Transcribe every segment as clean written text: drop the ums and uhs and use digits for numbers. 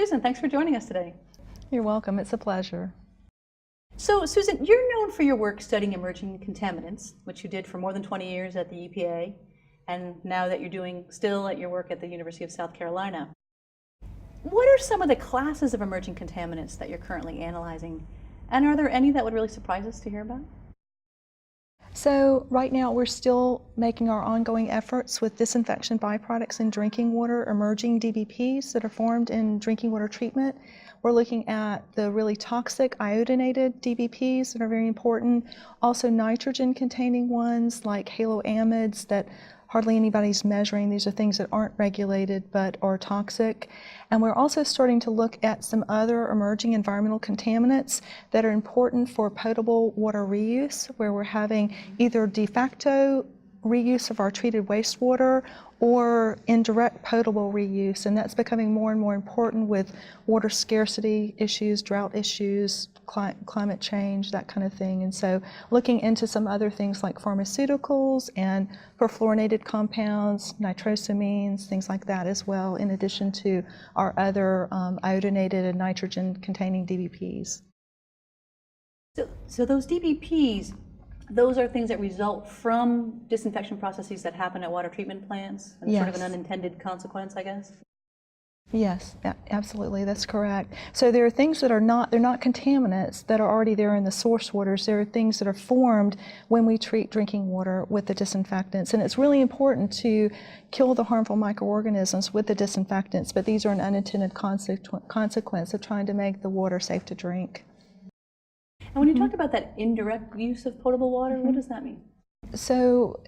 Susan, thanks for joining us today. You're welcome. It's a pleasure. So, Susan, you're known for your work studying emerging contaminants, which you did for more than 20 years at the EPA, and now that you're doing still at your work at the University of South Carolina. What are some of the classes of emerging contaminants that you're currently analyzing? And are there any that would really surprise us to hear about? So right now we're still making our ongoing efforts with disinfection byproducts in drinking water, emerging DBPs that are formed in drinking water treatment. We're looking at the really toxic iodinated DBPs that are very important. Also nitrogen containing ones like haloamides that hardly anybody's measuring. These are things that aren't regulated but are toxic. And we're also starting to look at some other emerging environmental contaminants that are important for potable water reuse, where we're having either de facto reuse of our treated wastewater or indirect potable reuse, and that's becoming more and more important with water scarcity issues, drought issues, climate change, that kind of thing. And so looking into some other things like pharmaceuticals and perfluorinated compounds, nitrosamines, things like that as well, in addition to our other iodinated and nitrogen containing DBPs. So those DBPs, those are things that result from disinfection processes that happen at water treatment plants, and Yes. sort of an unintended consequence, I guess? Yes, absolutely, that's correct. So there are things that are they're not contaminants that are already there in the source waters. There are things that are formed when we treat drinking water with the disinfectants. And it's really important to kill the harmful microorganisms with the disinfectants, but these are an unintended consequence of trying to make the water safe to drink. And when you talk about that indirect use of potable water, what does that mean? So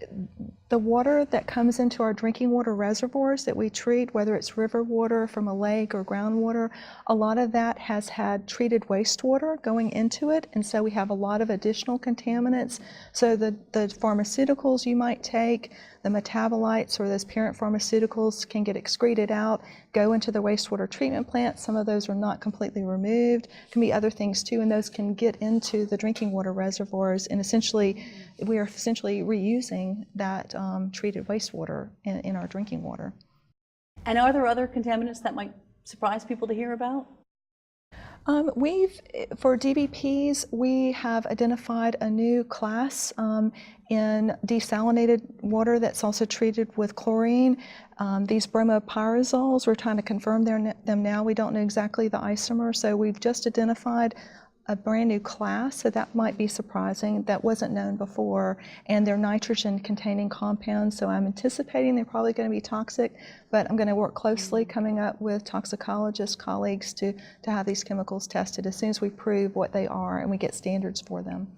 the water that comes into our drinking water reservoirs that we treat, whether it's river water from a lake or groundwater, a lot of that has had treated wastewater going into it, and so we have a lot of additional contaminants. So the pharmaceuticals you might take, the metabolites or those parent pharmaceuticals can get excreted out, go into the wastewater treatment plant. Some of those are not completely removed. Can be other things too, and those can get into the drinking water reservoirs, and essentially we are reusing that treated wastewater in our drinking water. And are there other contaminants that might surprise people to hear about? For DBPs, we have identified a new class in desalinated water that's also treated with chlorine. These bromopyrazoles, we're trying to confirm them now. We don't know exactly the isomer, so we've just identified a brand new class, so that might be surprising. That wasn't known before, and they're nitrogen containing compounds, so I'm anticipating they're probably going to be toxic, but I'm going to work closely coming up with toxicologist colleagues to have these chemicals tested as soon as we prove what they are and we get standards for them.